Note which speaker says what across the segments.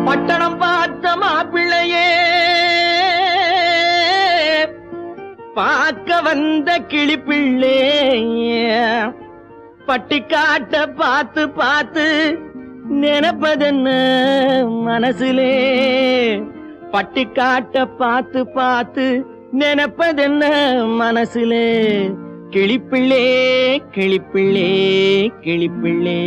Speaker 1: பட்டணம் பார்த்த மாப்பிள்ளையே பார்க்க வந்த கிளிப்பிள்ளே பட்டிக்காட்ட பார்த்து பார்த்து நினைப்பதென்ன மனசுலே பட்டிக்காட்ட பார்த்து பார்த்து நினைப்பதென்ன மனசுலே கிளிப்பிள்ளே கிளிப்பிள்ளே கிளிப்பிள்ளே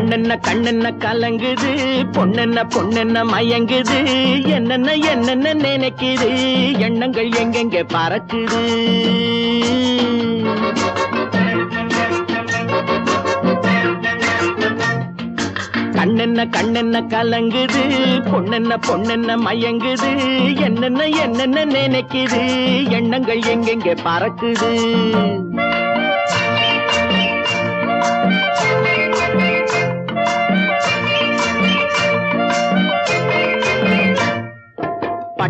Speaker 1: கண்ணென்ன கண்ணென்ன கலங்குது பொண்ணென்ன பொண்ணென்ன மயங்குது என்னென்ன என்னென்ன நினைக்குது எண்ணங்கள் எங்கெங்க பறக்குது கண்ணென்ன கண்ணென்ன கலங்குது பொண்ணென்ன பொண்ணென்ன மயங்குது என்னென்ன என்னென்ன நினைக்குது எண்ணங்கள் எங்கெங்க பறக்குது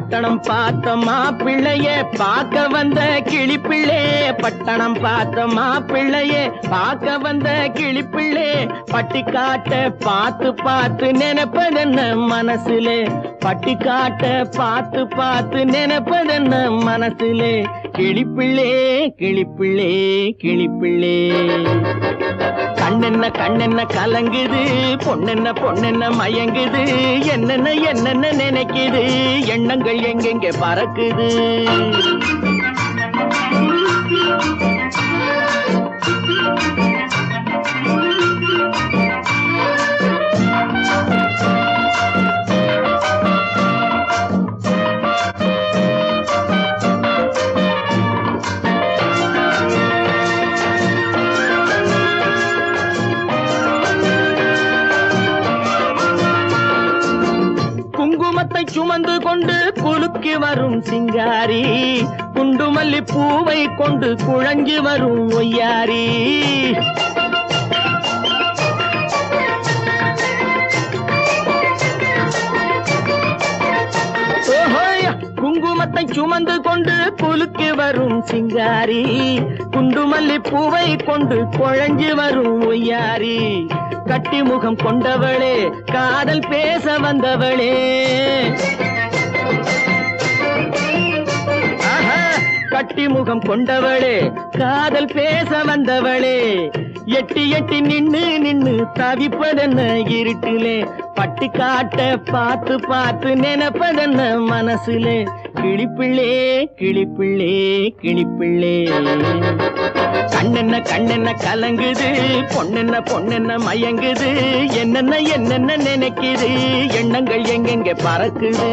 Speaker 1: பட்டணம் பார்த்த மாப்பிள்ளைய பார்க்க வந்த கிளிப்பிள்ளே பட்டணம் பார்த்த மாப்பிள்ளைய பார்க்க வந்த கிளிப்பிள்ளே பட்டிக்காட்ட பார்த்து பார்த்து நினைப்பதென்ன மனசுலே பட்டிக்காட்ட பார்த்து பார்த்து நினைப்பதென்ன மனசுலே கிளிப்பிள்ளே கிளிப்பிள்ளே கிளிப்பிள்ளே கண்ணென்ன கண்ணென்ன கலங்குது பொண்ணென்ன பொண்ணென்ன மயங்குது என்னென்ன என்னென்ன நினைக்குது எண்ணங்கள் எங்கெங்க பறக்குது சுமந்து கொண்டு குலுக்கி வரும் சிங்காரி குண்டுமல்லி பூவை கொண்டு குழஞ்சி வரும் ஒய்யாரி குங்குமத்தை சுமந்து கொண்டு குலுக்கி வரும் சிங்காரி குண்டுமல்லி பூவை கொண்டு குழஞ்சி வரும் ஒய்யாரி கட்டி முகம் கொண்டவளே காதல் பேச வந்தவளே கட்டி முகம் கொண்டவளே காதல் பேச வந்தவளே எட்டி எட்டி நின்னு நின்னு தவிப்பதென்ன இருட்டிலே பட்டிக்காட்ட பார்த்து பார்த்து நினைப்பதென்ன மனசுலே கிளிப்பிள்ளே கிளிப்பிள்ளே கிளிப்பிள்ளே கண்ணென்ன கண்ணென்ன கலங்குது பொண்ணென்ன பொண்ணென்ன மயங்குது என்னென்ன என்னென்ன நினைக்குது எண்ணங்கள் எங்கெங்க பறக்குது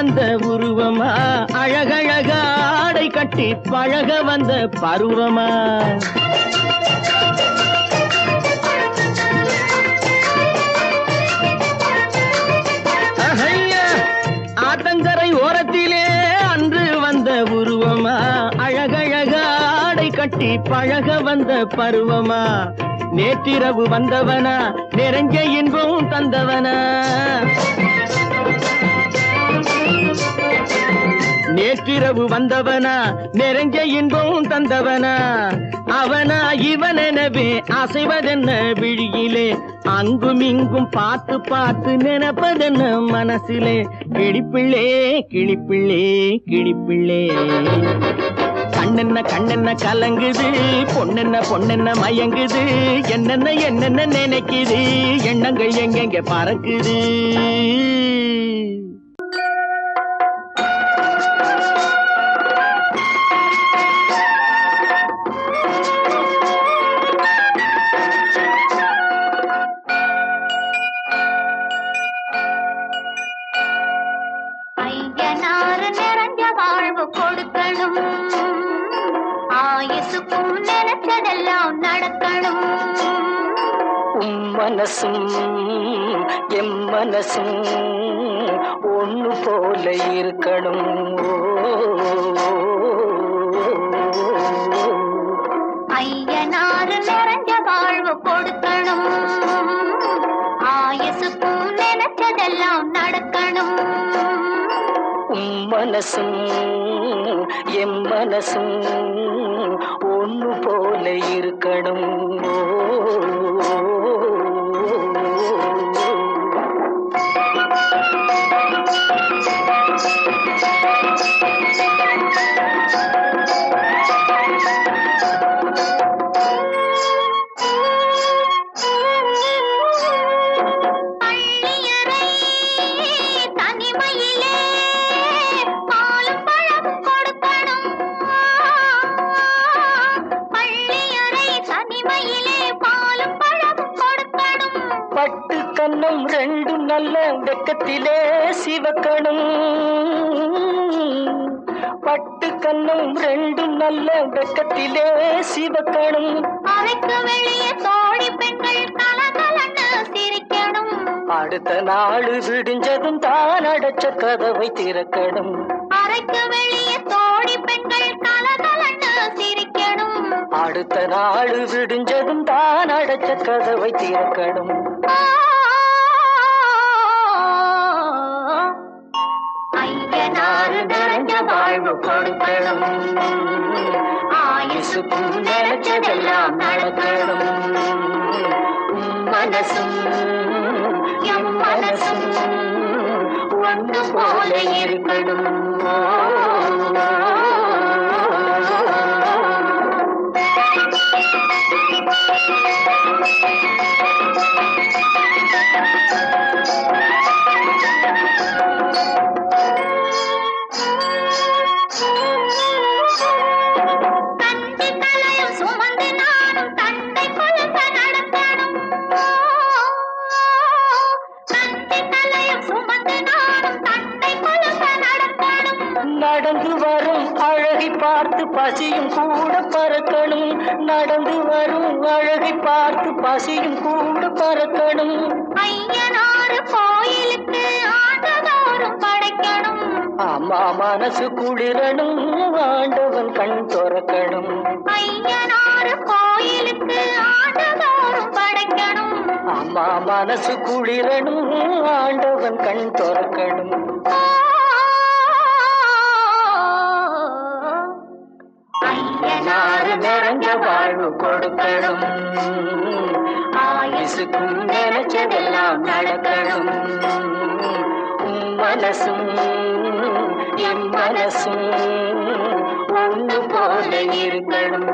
Speaker 1: வந்த உருவமா அழகழக ஆடை கட்டி பழக வந்த பருவமா ஆத்தங்கரை ஓரத்திலே அன்று வந்த உருவமா அழகழக ஆடை கட்டி பழக வந்த பருவமா நேற்றிரவு வந்தவனா நிறைஞ்ச இன்பம் தந்தவனா நேற்றிரவு வந்தவனா நிறைஞ்ச இன்பம் தந்தவனா அவனா இவனெனவே அசைவதென்ன விழியிலே அங்கும் இங்கும் பார்த்து பார்த்து நினைப்பதென்ன மனசிலே கிளிப்பிள்ளே கிளிப்பிள்ளே கிளிப்பிள்ளே கண்ணென்ன கண்ணென்ன கலங்குது பொண்ணென்ன பொண்ணென்ன மயங்குது என்னென்ன என்னென்ன நினைக்குது எண்ணங்கள் எங்கெங்க பறக்குது
Speaker 2: ஆயுசுக்கும் நினைச்சதெல்லாம் நடக்கணும்.
Speaker 1: மனசும் எம் மனசும் ஒண்ணு போல இருக்கணும்.
Speaker 2: ஐயனாறு நிறைஞ்ச வாழ்வு கொடுக்கணும். ஆயுசுக்கும் நினைச்சதெல்லாம் நடக்கணும்.
Speaker 1: மனசும் எம் மனசும் ஒண்ணு போல இருக்கணும். பட்டு கண்ணம் ரெண்டு நல்ல வெக்கத்திலே சிவக்கணும். பட்டு கண்ணம் ரெண்டு நல்ல வெக்கத்திலே சிவக்கணும்.
Speaker 2: அறைக்கு வெளியே தோழி பெண்கள் கலகலன்னு சிரிக்கணும்.
Speaker 1: அடுத்த நாள் விடிஞ்சதும் தான் அடைச்ச கதவை திறக்கணும்.
Speaker 2: அறைக்கு வெளியே தோழி பெண்கள் கலகலன்னு சிரிக்கணும்.
Speaker 1: அடுத்த நாள் விடிஞ்சதும் தான் அடைச்ச கதவை திறக்கணும்.
Speaker 2: ஐயனாறு நிறைஞ்ச வாழ்வு கொடுக்கணும். ஆயுசுக்கும் நினைச்சதெல்லாம் நடக்கணும். மனசும் எம் மனசும் ஒன்று போல இருக்கணும்.
Speaker 1: நடந்து வரும் அழகை பார்த்து பசியும் கூட பறக்கணும். நடந்து வரும் அழகை பார்த்து பசியும் கூட பறக்கணும்.
Speaker 2: ஐயனாறு கோயிலுக்கு ஆண்டதோறும் படைக்கணும்.
Speaker 1: அம்மா மனசு குளிரணும், ஆண்டவன் கண் துறக்கணும்.
Speaker 2: ஐயனாறு கோயிலுக்கு ஆண்டதோறும் படைக்கணும்.
Speaker 1: அம்மா மனசு குளிரணும், ஆண்டவன் கண் துறக்கணும். ஐயனாறு நிறைஞ்ச வாழ்வு கொடுக்கணும். ஆயுசுக்கும் நினைச்சதெல்லாம் நடக்கணும். மனசும் என் மனசும் ஒண்ணு போல இருக்கணும்.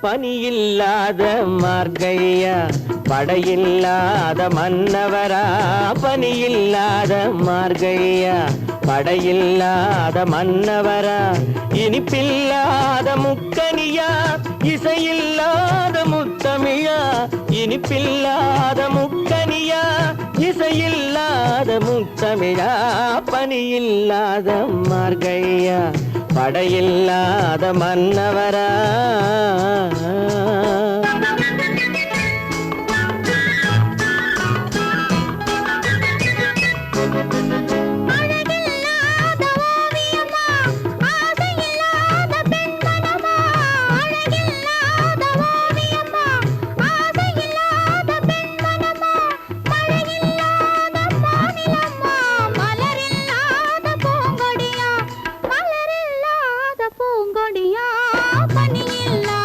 Speaker 1: பனியில்லாத மார்கழியா, படையில்லாத மன்னவரா. பனியில்லாத மார்கழியா, படையில்லாத மன்னவரா. இனிப்பில்லாத முக்கனியா, இசையில்லாத முத்தமிழா. இனிப்பில்லாத முக்கனியா, இசையில்லாத முத்தமிழா. பனியில்லாத மார்கழியா, படையில்லாத மன்னவரா.
Speaker 2: பூங்கொடியா பனியில்லா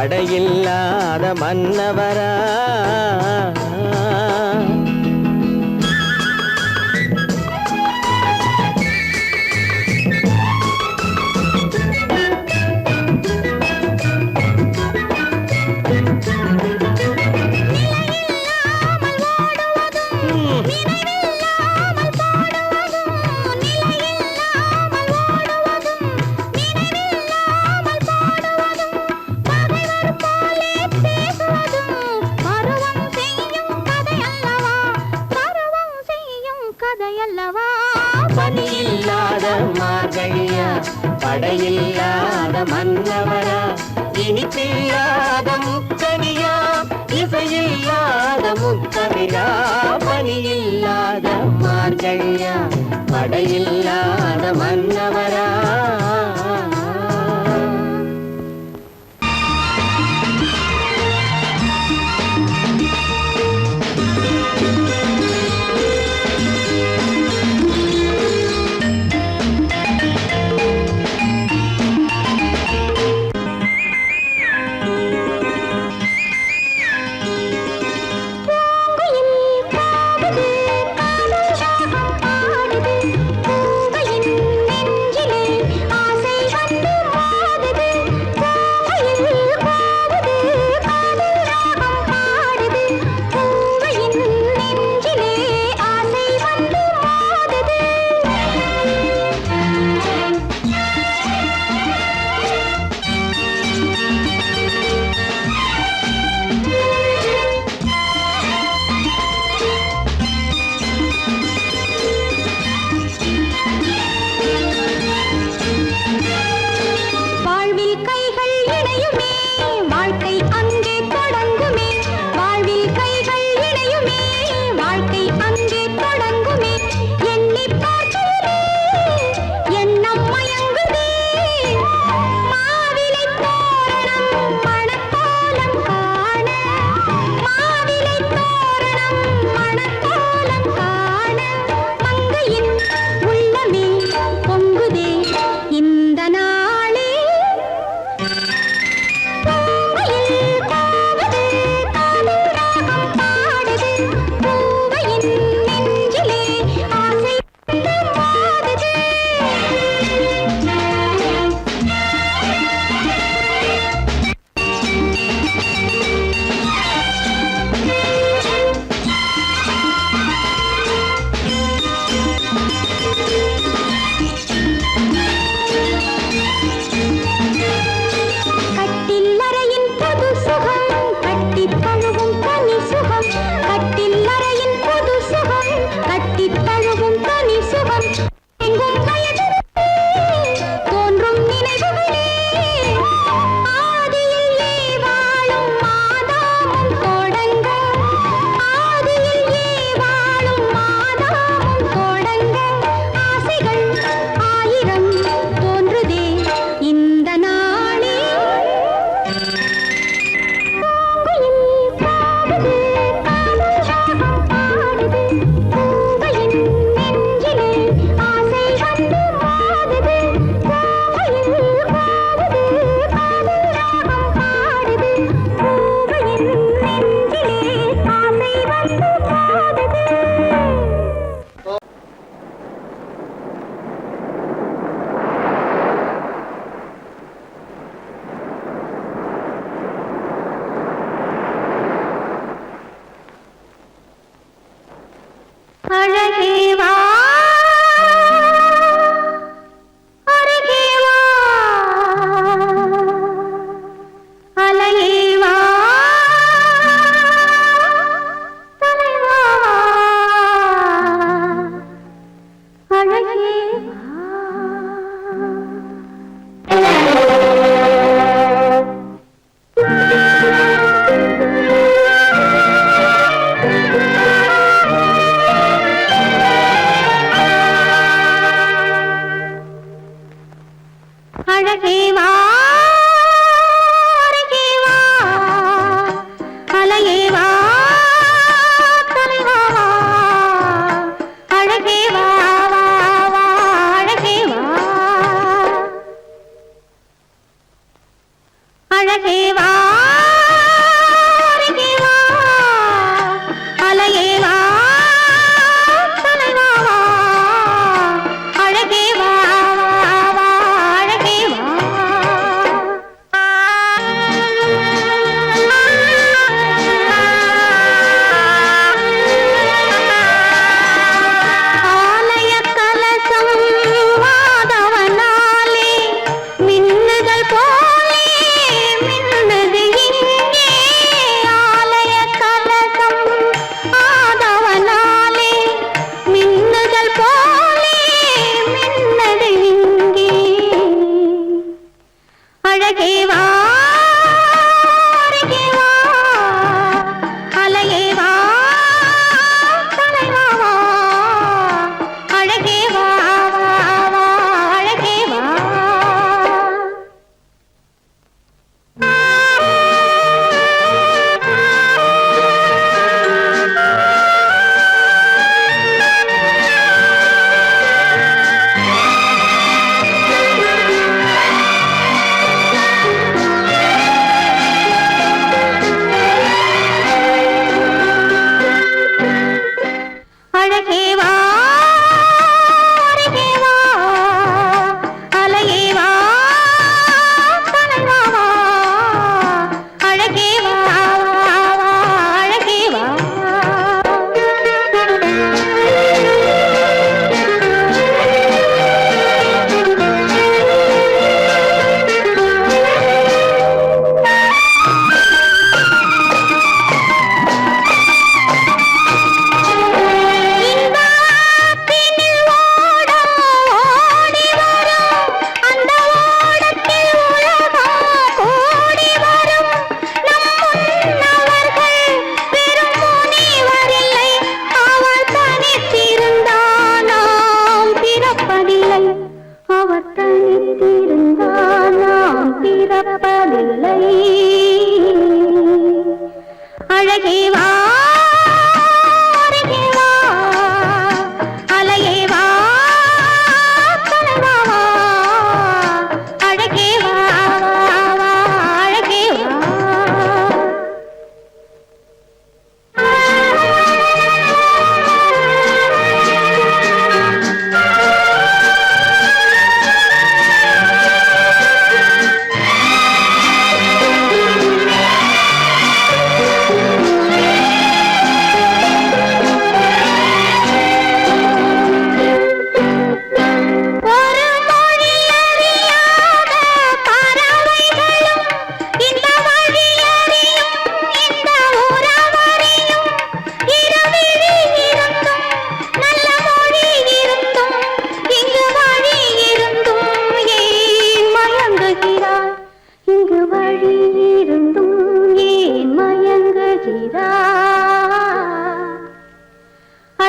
Speaker 3: படையில்லாத மன்னவரா பணியில்லாத மார்கழியா படையில்லாத மன்னவரா இனிப்பில்லாத முக்கனியா இசையில்லாத முக்கவிரா பணியில்லாத மார்கழியா படையில்லாத மன்னவரா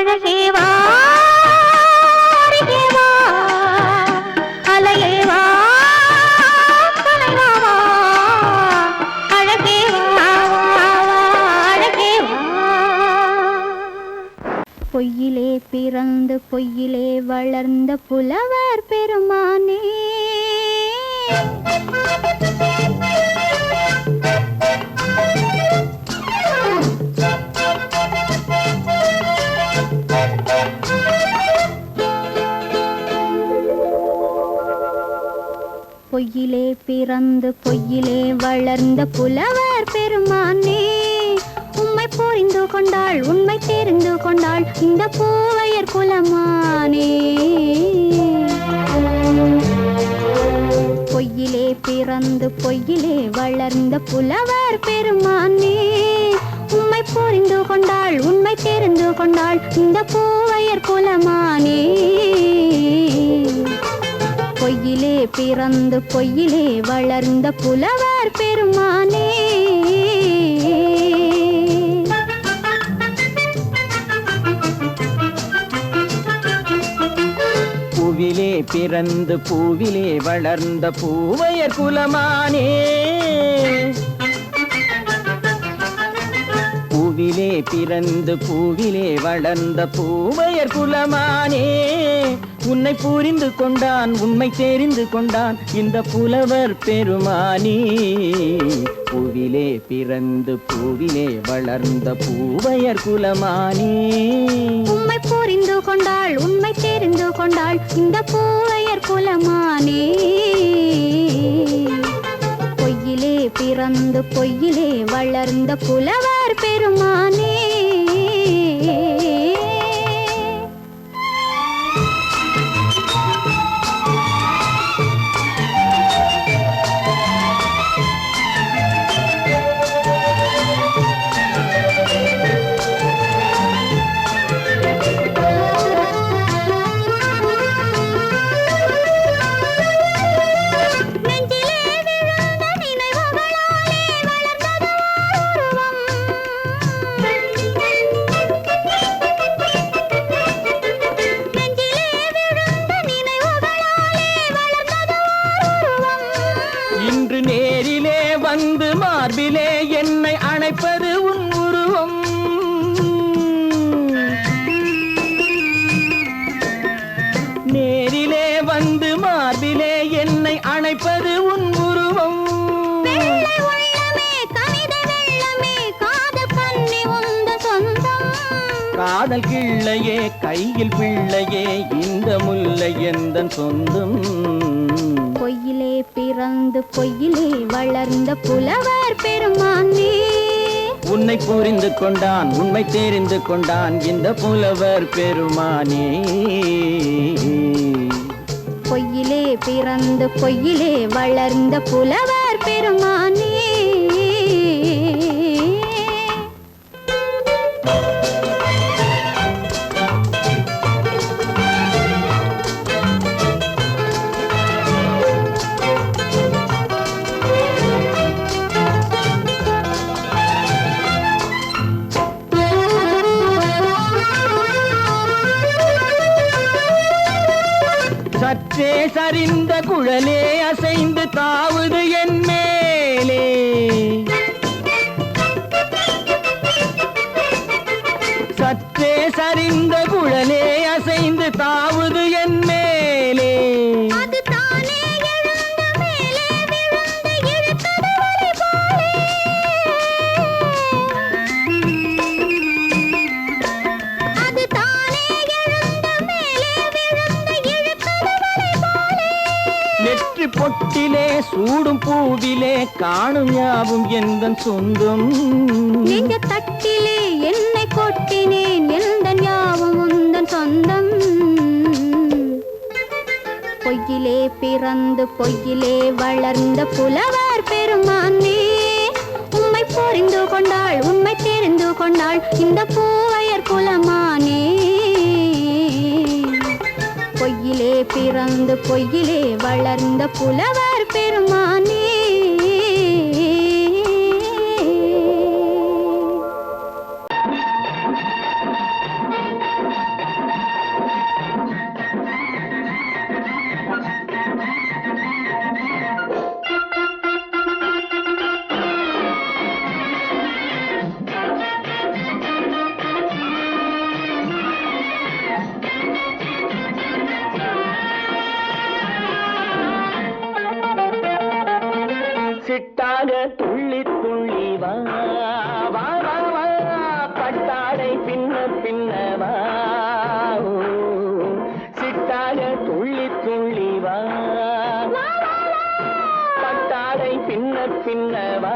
Speaker 2: அழகேவா அருகேவா அலையேவா கலைவாவா அழகேவா அழகேவா பொய்யிலே பிறந்து பொய்யிலே வளர்ந்த புலவர் பெருமானே பொய்யிலே பிறந்து பொய்யிலே வளர்ந்த புலவர் பெருமானே உம்மை புரிந்து கொண்டாள் உண்மை தெரிந்து கொண்டாள் இந்த பூவையர் குலமானே பொய்யிலே பிறந்து பொய்யிலே வளர்ந்த புலவர் பெருமானே உம்மை புரிந்து கொண்டாள் உண்மை தெரிந்து கொண்டாள் இந்த பூவையர் குலமானே பொய்யிலே பிறந்து பொய்யிலே வளர்ந்த புலவர் பெருமானே
Speaker 3: பூவிலே பிறந்து பூவிலே வளர்ந்த பூவையர் குலமானே பூவிலே பிறந்து பூவிலே வளர்ந்த பூவையர் குலமானே உன்னை புரிந்து கொண்டான் உண்மை தெரிந்து கொண்டான் இந்த புலவர் பெருமானே பூவிலே பிறந்து பூவிலே வளர்ந்த பூவையர் குலமானே
Speaker 2: உம்மை புரிந்து கொண்டாள் உண்மை தெரிந்து கொண்டாள் இந்த பூவையர் குலமானே பொய்யிலே பிறந்து பொய்யிலே வளர்ந்த புலவர் பெருமானே
Speaker 3: இன்று நேரிலே வந்து மார்பிலே என்னை அணைப்பது உன் உருவம் நேரிலே வந்து மார்பிலே என்னை அணைப்பது உன் உருவம் காதல் கிள்ளையே கையில் பிள்ளையே இந்த முல்லை எந்தன் சொந்தம்
Speaker 2: பொய்யிலே பிறந்து பொய்யிலே வளர்ந்த புலவர் பெருமானே
Speaker 3: உன்னை புரிந்து கொண்டான் உண்மை தெரிந்து கொண்டான் இந்த புலவர் பெருமானே
Speaker 2: பொய்யிலே பிறந்து பொய்யிலே வளர்ந்த புலவர் பெருமானே
Speaker 3: சற்றே சரிந்த குழலே அசைந்து தாவுது என் மேலே சற்றே சரிந்த குழலே அசைந்து தாவுது என் மேலே நெற்றி பொட்டிலே சூடும் பூவிலே காணும் யாவும் எந்தன் சொந்தம்
Speaker 2: நெஞ்ச தட்டிலே என்னை கொட்டினேன் எந்தன் யாவும் உந்தன் சொந்தம் பொய்யிலே பிறந்து பொய்யிலே வளர்ந்த புலவர் பெருமானே உம்மை புரிந்து கொண்டாள் உண்மை தெரிந்து கொண்டாள் இந்த பூவையர் குலமானே பொய்யிலே பிறந்து பொய்யிலே வளர்ந்த புலவர் பெருமானே
Speaker 3: பின்னவா சிட்டாக துள்ளி துள்ளி வா பட்டாடை பின்ன பின்னவா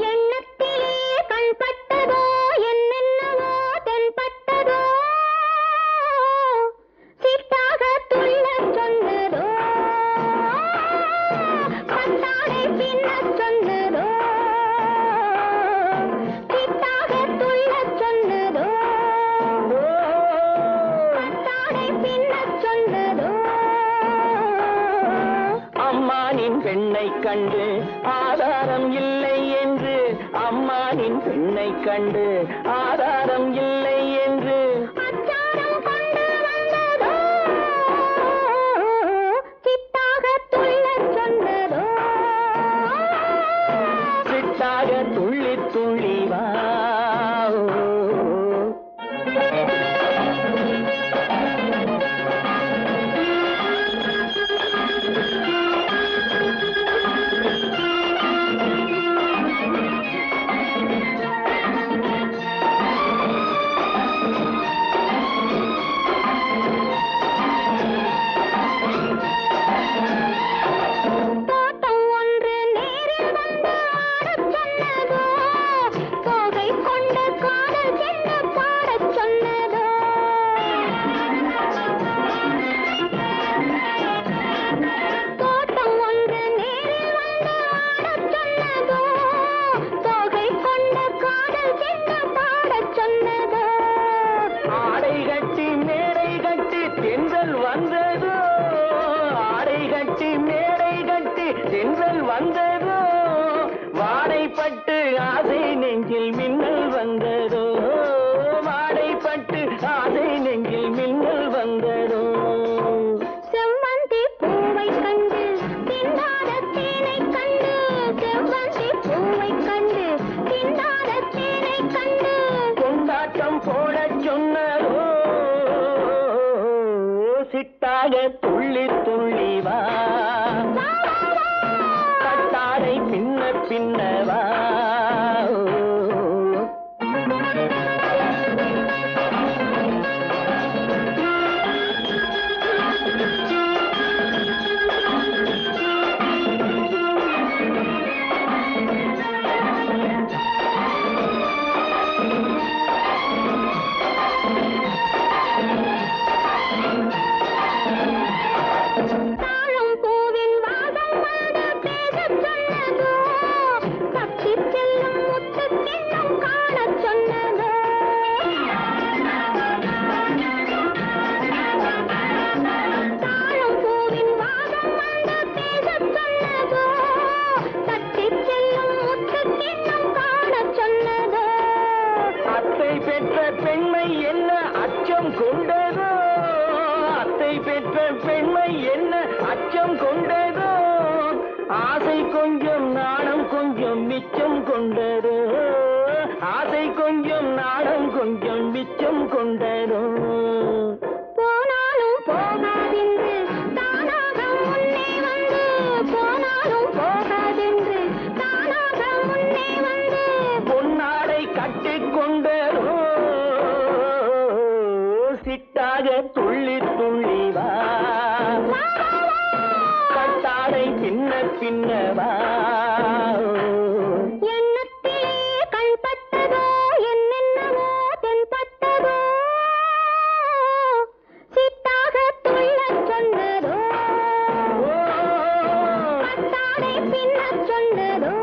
Speaker 2: எண்ணத்திலே கண்பட்டதோ என்னென்னவோ தென்பட்டதோ சிட்டாக துள்ளச் சொன்னதோ பட்டாடை பின்னச் சொன்னதோ சிட்டாக துள்ளச் சொன்னதோ பட்டாடை பின்னச் சொன்னதோ
Speaker 3: அம்மானின் பெண்ணை கண்டு ஆதாரம் இல்லை என்று அம்மானின் பெண்ணை கண்டு ஆதாரம் இல்லை என்று
Speaker 2: அச்சாரம் கொண்டு வந்ததோ சிட்டாக துள்ளச் சொன்னதோ
Speaker 3: சிட்டாக துள்ளி துள்ளி வா
Speaker 2: தோட்டம் ஒன்று நேரில் வந்து ஆடச் சொன்னதோ தோகை கொண்ட காதல் சென்று பாடச் சொன்னதோ தோட்டம் ஒன்று நேரில் வந்து ஆடச் சொன்னதோ தோகை கொண்ட காதல் சென்று பாடச் சொன்னதோ
Speaker 3: ஆடை கட்டி மேடை கட்டி தென்றல் வந்ததோ ஆடை கட்டி மேடை கட்டி தென்றல் வந்ததோ வாடைப்பட்டு ஆசை நெஞ்சில் மின்னல் வந்ததோ வாடைப்பட்டு ஆசை நெஞ்சில் மின்னல் வந்ததோ
Speaker 2: செவ்வந்தி பூவை கண்டு திண்டாத தேனை கண்டு செவ்வந்தி பூவை கண்டு திண்டாத தேனை கண்டு
Speaker 3: கொண்டாட்டம் போடச் சொன்னதோ சிட்டாக துள்ளி துள்ளி வா கட்டாடை பின்ன பின்னவா
Speaker 2: தாழம் பூவின் வாசம் வந்து பேசச் சொன்னதோ தப்பிச் செல்லும் முத்துக் கிண்ணம் காணச் சொன்னதோ தாழம் பூவின் வாசம் வந்து பேசச் சொன்னதோ தப்பிச் செல்லும் முத்துக் கிண்ணம் காணச் சொன்னதோ
Speaker 3: அத்தை பெற்ற பெண்மை என்ன அச்சம் கொண்டதோ அத்தை பெற்ற பெண்மை என்ன அச்சம் கொண்டதோ ஆசை கொஞ்சம் நாணம் கொஞ்சம் மிச்சம் கொண்டதோ ஆசை கொஞ்சம் நாணம் கொஞ்சம் மிச்சம் கொண்டதோ
Speaker 2: போனாலும் போகாதென்று தானாக முன்னே வந்து போனாலும் போகாதென்று தானாக முன்னே வந்து
Speaker 3: பொன்னாடை கட்டிக்கொண்டதோ சிட்டாக துள்ளி துள்ளி வா கட்டாடை பின்ன பின்னவா
Speaker 2: எண்ணத்திலே கண்பட்டதோ என்னென்னவோ தென்பட்டதோ சிட்டாக துள்ளச் சொன்னதோ பட்டாடை பின்னச் சொன்னதோ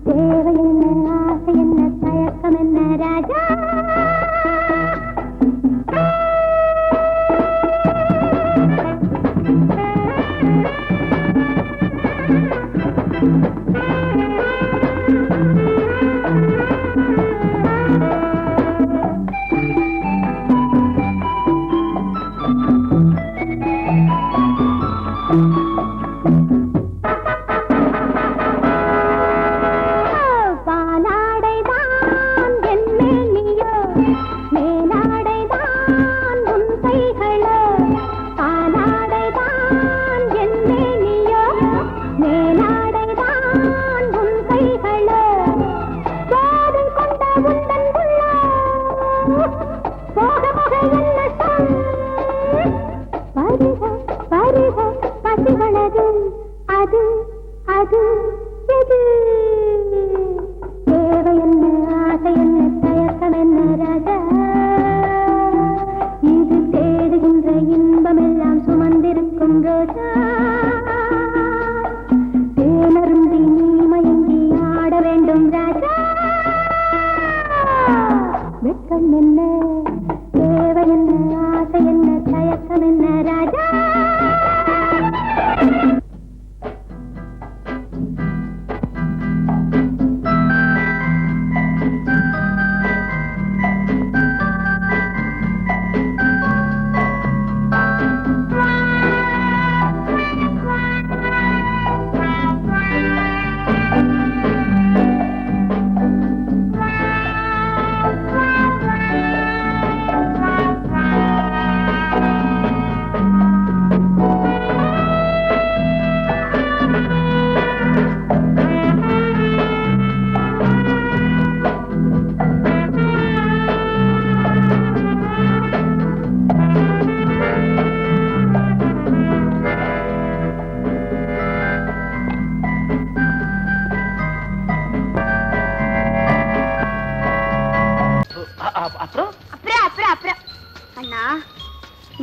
Speaker 2: தேவை என்ன ஆசை என்ன தயக்கம் என்ன ராஜா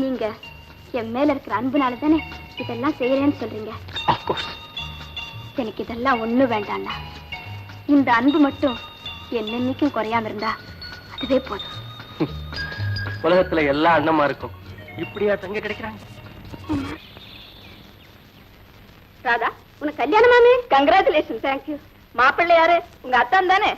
Speaker 2: நீங்க என் மேல இருக்கிற அன்புனால தானே இதெல்லாம் செய்யறேன்னு சொல்றீங்க. எனக்கு இதெல்லாம் ஒண்ணு வேண்டாம்னா இந்த அன்பு மட்டும் என்னன்னைக்கும் குறையாம இருந்தா அதுவே போதும்.
Speaker 1: உலகத்துல எல்லா அண்ணமா இருக்கும் இப்படியா தங்க கிடைக்கிறாங்க.
Speaker 2: ராதா உனக்கு கல்யாணமாமே? கங்க்ராச்சுலேஷன். தேங்க்யூ. மாப்பிள்ளை யாரு? உங்க அத்தான் தானே?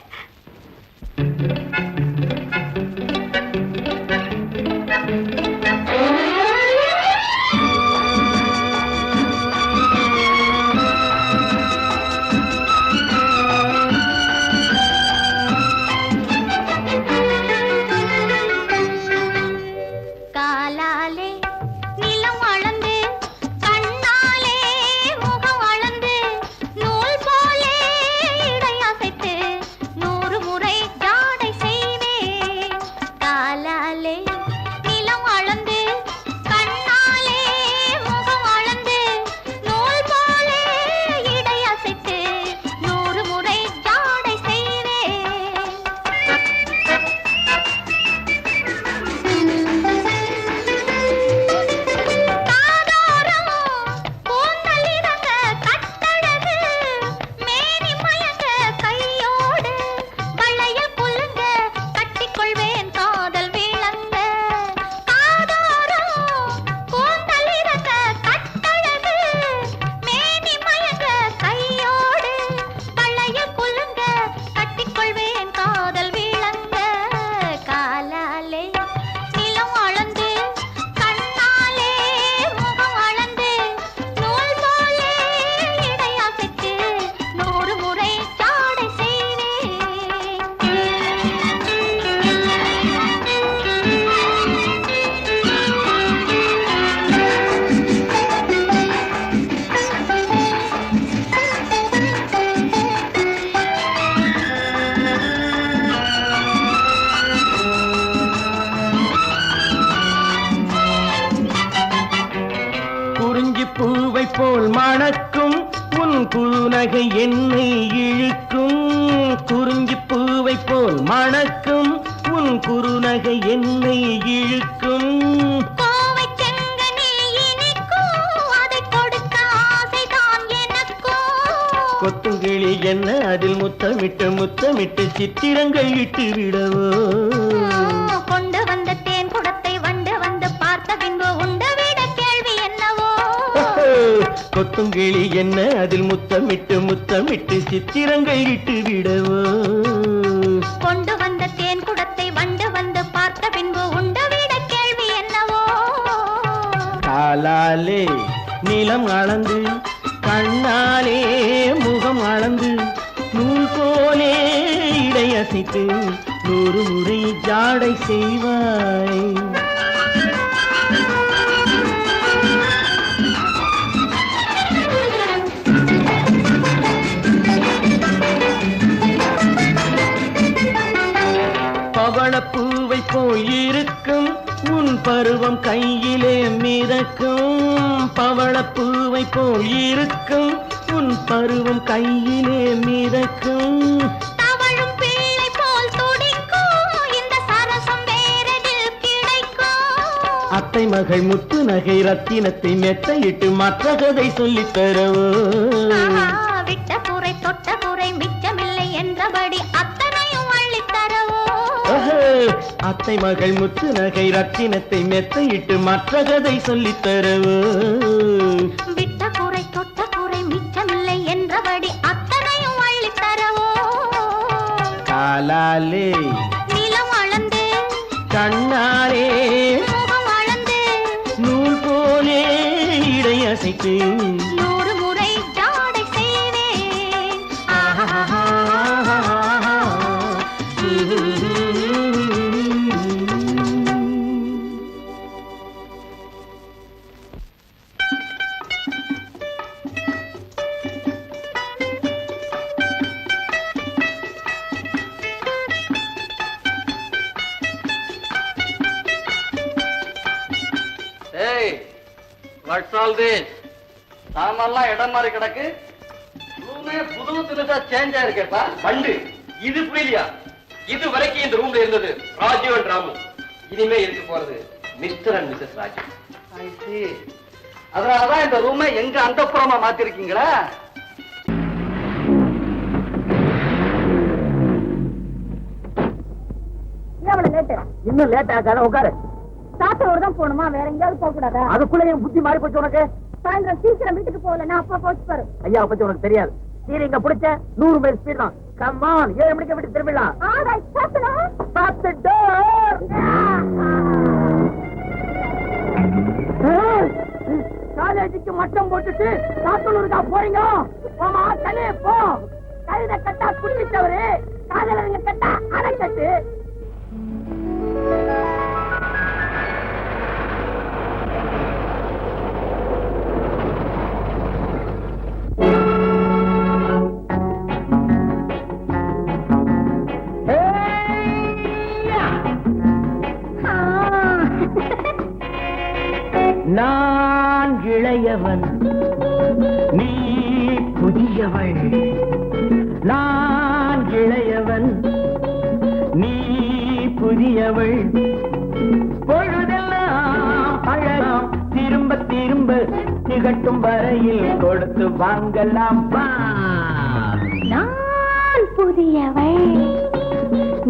Speaker 3: போல் மணக்கும் உன் புன்னகை என்னை இழுக்கும். குறிஞ்சி பூவை போல் மணக்கும் உன் குறுநகை என்னை இழுக்கும். கொத்துங்கிளி கிளி என்ன அதில் முத்தமிட்டு முத்தமிட்டு சித்திரங்கள் இட்டு விடவோ
Speaker 2: கொண்டு வந்த தேன் குடத்தை வண்டு வந்து பார்த்த பின்பு உண்டு விட கேள்வி என்னவோ
Speaker 3: கொத்தும் கிளி என்ன அதில் முத்தமிட்டு முத்தமிட்டு சித்திரங்கள் இட்டு விடவோ
Speaker 2: கொண்டு வந்த தேன் குடத்தை வண்டு வந்து பார்த்த பின்பு உண்டு விட கேள்வி என்னவோ
Speaker 3: காலாலே நிலம் அளந்து கண்ணாலே முகம் அளந்து நூல் போலே இடையசைத்து 100 முறை ஜாடை செய்வாய் பவளப்பூவை போல் இருக்கும் உன் பருவம் கையிலே மிதக்கும் பவளப்பூவை போல் இருக்கும் உன் பருவம் கையிலே மிதக்கும்
Speaker 2: தவழும் பிள்ளை போல் துடிக்கும் இந்த சரசம் வேறெதில் கிடைக்கும்
Speaker 3: அத்தை மகள் முத்து நகை ரத்தினத்தை மெத்தையிட்டு மற்ற கதை சொல்லித் தரவோ
Speaker 2: விட்ட குறை தொட்ட குறை மிச்சமில்லை என்றபடி அத்தனையும் அள்ளித் தரவோ
Speaker 3: அத்தை மகள் முத்து நகை ரத்தினத்தை மெத்தையிட்டு மற்ற கதை சொல்லித் தரவோ
Speaker 2: விட்ட குறை தொட்ட குறை மிச்சமில்லை என்றபடி அத்தனையும் அள்ளித் தரவோ
Speaker 3: காலாலே
Speaker 2: நிலம் அளந்து
Speaker 3: கண்ணாலே
Speaker 2: முகம் அளந்து
Speaker 3: நூல் போலே இடையசைத்து
Speaker 2: 100 முறை ஜாடை செய்வேன்
Speaker 1: What's all this? சாமெல்லாம் இடம் மாதிரி கிடக்கு ரூமே புது தினசா சேஞ்ச் ஆயிருக்கேப்பா
Speaker 4: பண்டு இது புரியலையா இது வரைக்கும் இந்த ரூம்ல இருந்தது ராஜு அண்ட் ராமு இனிமே இருக்க போறது மிஸ்டர் அண்ட் மிஸ்ஸஸ் ராஜு
Speaker 1: அதனாலதான் இந்த ரூமை எங்க அந்தப்புறமா மாத்திருக்கீங்களா இன்னும் லேட் ஆகாத உட்காரு
Speaker 2: சாத்தோடு தான் போகணுமா வேற எங்கேயாவது போக கூடாதா
Speaker 1: அதுக்குள்ள என் புத்தி மாறி போச்சு உனக்கு
Speaker 2: சாயந்தரம் சீக்கிரம் வீட்டுக்கு போகல நான் அப்பா போச்சு பாரு
Speaker 1: ஐயா பத்தி உனக்கு தெரியாது நீங்க பிடிச்ச 100 மைல் ஸ்பீட் தான் கம்மான் 7 மணிக்கு விட்டு திரும்பிடலாம் காலேஜுக்கு மட்டம் போட்டுட்டு சாத்தனூருக்கா போறீங்க போமா தலே போ கழுத கட்டா குடிச்சவரு காதலங்க கட்டா அரைக்கட்டு நான் இளையவன் நீ புதியவள் நான் இளையவன் நீ புதியவள் பொழுதெல்லாம் அழகாம் திரும்ப திரும்ப திகட்டும் வரையில் கொடுத்து வாங்கலாம் வா
Speaker 2: நான் புதியவள்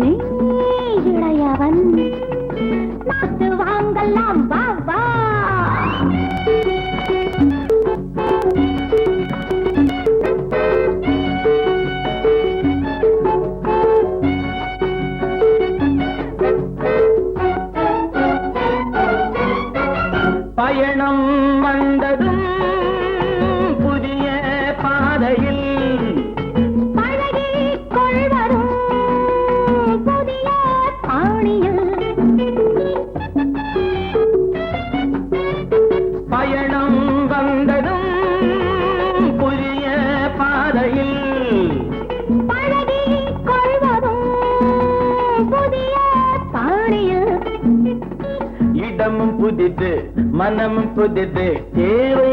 Speaker 2: நீ இளையவன் நாத்து வாங்கலாம் வா வா
Speaker 3: பயணம் வந்ததும் புதிய பாதையில்
Speaker 2: பழகிக் கொள்வரும் புதிய பாணியில்
Speaker 3: பயணம் வந்ததும் புதிய பாதையில்
Speaker 2: பழகிக் கொள்வரும் புதிய பாணியில்
Speaker 3: இடமும் புதிது மனமும் புதிது தேவை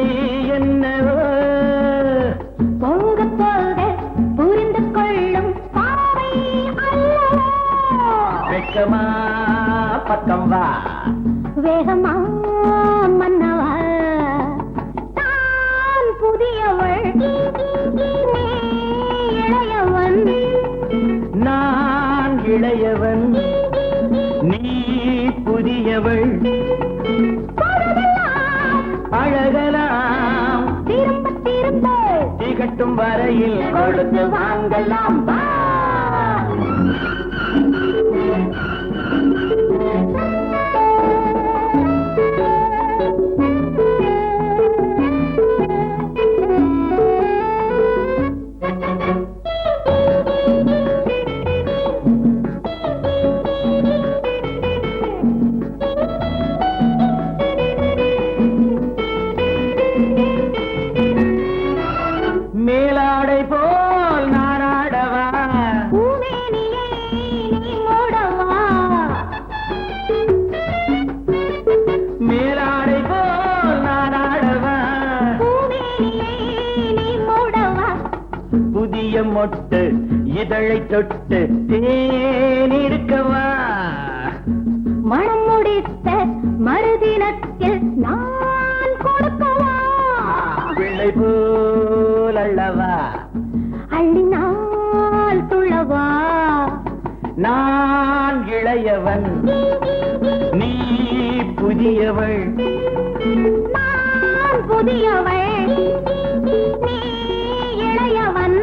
Speaker 3: என்னவோ
Speaker 2: போக போக புரிந்து கொள்ளும் பாவை அல்லவோ
Speaker 3: வெக்கமா பக்கம் வா
Speaker 2: வேகமா மன்னவா தான் புதியவள் நீ
Speaker 3: இளையவன் நீ புதியவள் அழகலாம்
Speaker 2: திரும்ப திரும்ப
Speaker 3: திகட்டும் வரையில் கொடுத்து வாங்கலாம் வா. மேலாடை போல் நாராடவா
Speaker 2: பூமேனியை நீ மூடவா
Speaker 3: மேலாடை போல் நாராடவா
Speaker 2: பூமேனியை நீ மூடவா
Speaker 3: புதிய மொட்டு இதழை தொட்டு தேனிருக்கவா
Speaker 2: மனம் முடித்த மறுதினத்தில் நான் கொடுக்கவா
Speaker 3: பிள்ளை போல் அல்லவா
Speaker 2: அள்ளினால் துள்ளவா
Speaker 3: நான் இளையவன் நீ புதியவள்
Speaker 2: நான் புதியவள் நீ இளையவன்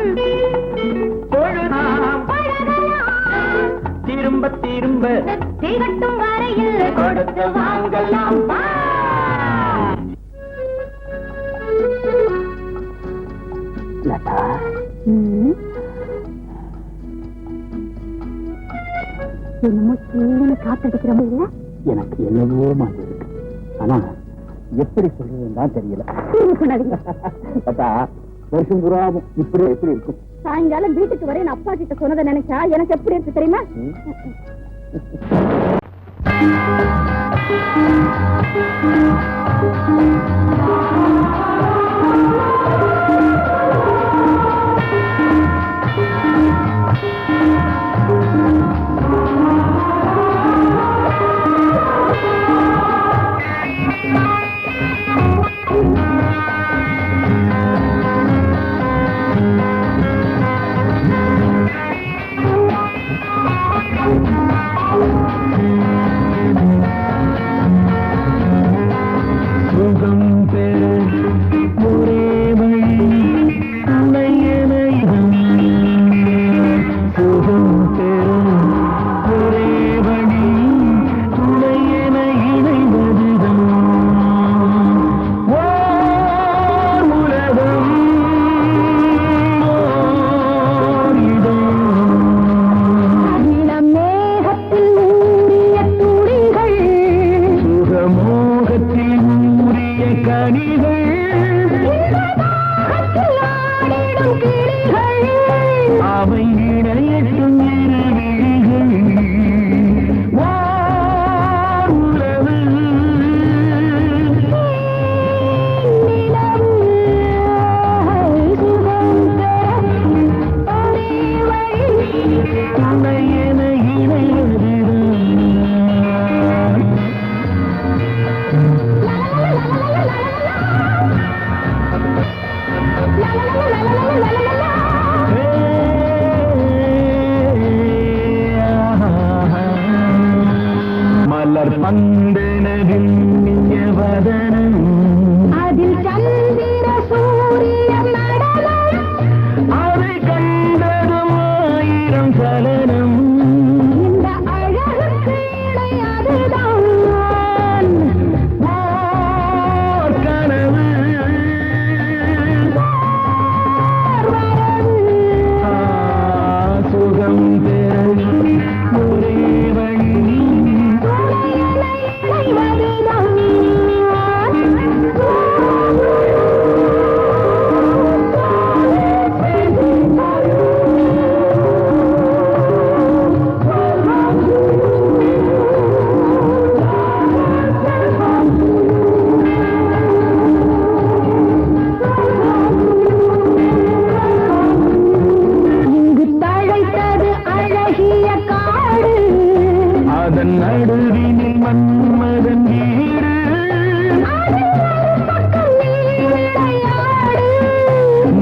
Speaker 3: பொழுதாம்
Speaker 2: பழகலாம்
Speaker 3: திரும்ப திரும்ப
Speaker 2: திகட்டும் வரையில்
Speaker 3: கொடுத்து வாங்கலாம் வா. லதா
Speaker 2: என்னமோ சீன காத்தடிக்கிற இல்ல
Speaker 3: எனக்கு என்னவோ மாதிரி இருக்கு. ஆனா எப்படி சொல்றதுன்னு தான் தெரியல. லதா வருஷம் புறாவும் இப்படி எப்படி இருக்கும்?
Speaker 2: சாயங்காலம் வீட்டுக்கு வர அப்பா கிட்ட சொன்னதை நினைச்சா எனக்கு எப்படி இருக்கு தெரியுமா?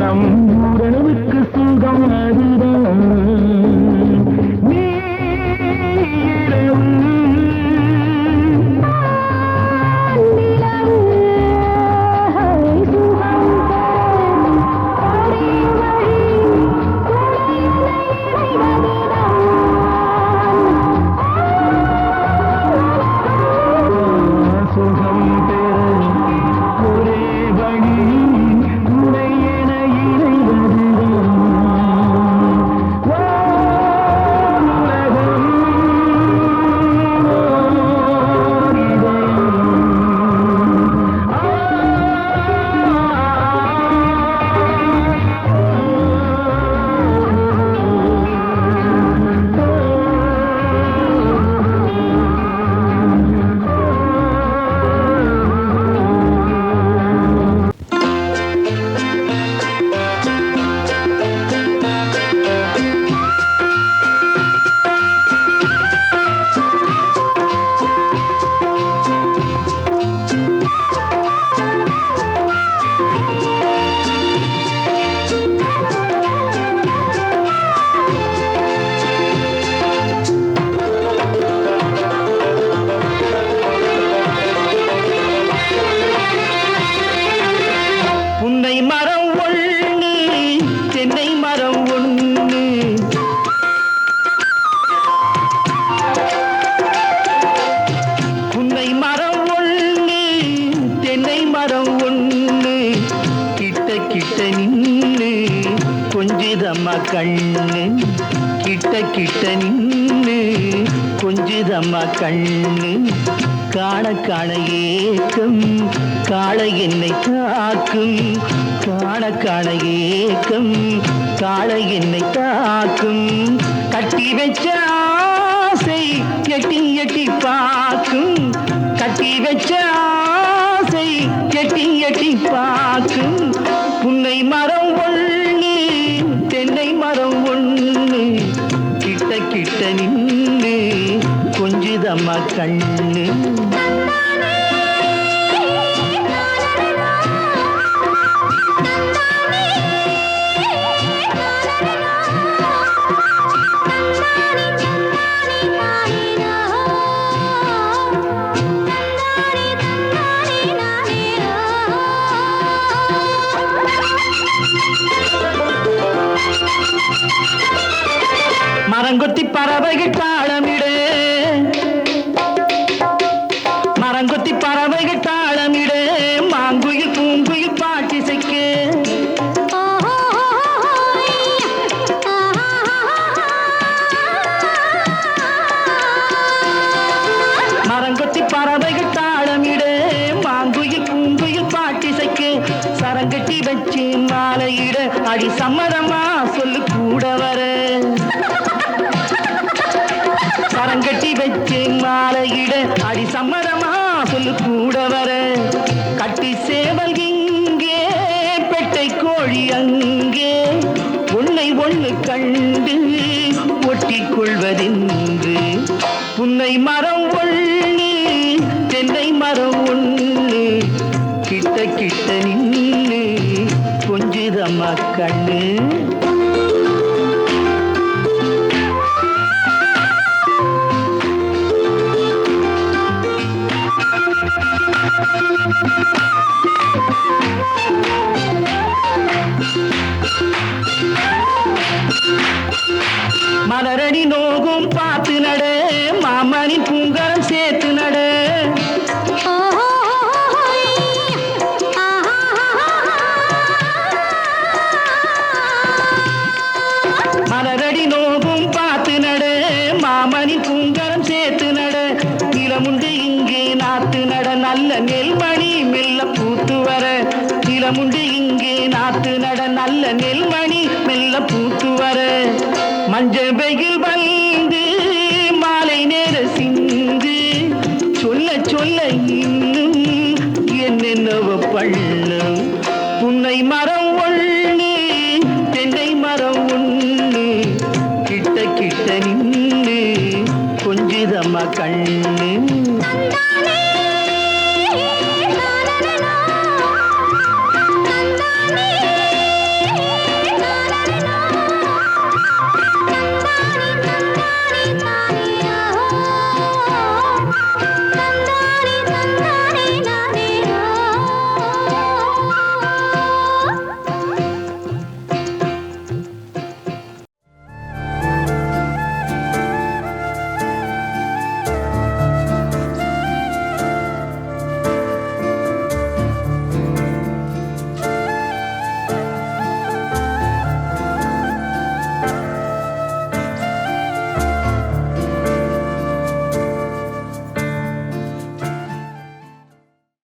Speaker 3: நம் 1 சுகம் அதுதான் நீ கிட்ட கிட்ட நின்னு கொஞ்சுதம்மா கண்ணு காண காண ஏக்கம் காளை என்னை தாக்கும் காண காண ஏக்கம் காளை என்னை தாக்கும் கட்டி வச்ச ஆசை எட்டி எட்டி பார்க்கும் கட்டி வச்ச ஆசை எட்டி எட்டி பார்க்கும் புன்னை மரம் ஒண்ணு தென்னை மரம் ஒண்ணு கிட்ட கிட்ட நின்று கொஞ்சுதம்மா கண்ணு மரங்கொத்தி பறவைகள் தாளமிடு மரங்கொத்தி பறவைகள் தாளமிடு மாங்குயில் பூங்குயில் பாட்டிசைக்கு மரங்கொத்தி பறவைகள் தாளமிடு மாங்குயில் பூங்குயில் பாட்டிசைக்கு சரங்கட்டி வச்சு மாலையிட அடி சம்மதமா சொல்லு கூட வர சரங்கட்டி வச்சு மாலையிட அடி சம்மதமா சொல்லு கூட வர கட்டி சேவல் இங்கே பெட்டை கோழி அங்கே உன்னை ஒண்ணு கண்டு ஒட்டிக் கொள்வதென்று புன்னை மரம் ஒண்ணு தென்னை மரம் ஒண்ணு கிட்ட கிட்ட நின்று கொஞ்சுதம்மா கண்ணு மலரடி நோகும் பார்த்து நட மாமனின் பூங்கரம் சேர்த்து நட மலரடி நோகும் பார்த்து நட மாமனின் பூங்கரம் சேர்த்து நட நிலமுண்டு இங்கே நாத்து நட நல்ல நெல்மணி மெல்ல பூத்து வர நிலமுண்டு இங்கே நாத்து நட நல்ல நெல்மணி மெல்ல பூத்து வர மஞ்சள் வெயில் வந்து மாலை நேர சிந்து சொல்ல சொல்ல இன்னும் என்னென்னவ பண்ணும் புன்னை மரம் ஒண்ணு தென்னை மரம் ஒண்ணு கிட்ட கிட்ட நின்று கொஞ்சுதம்மா கண்ணு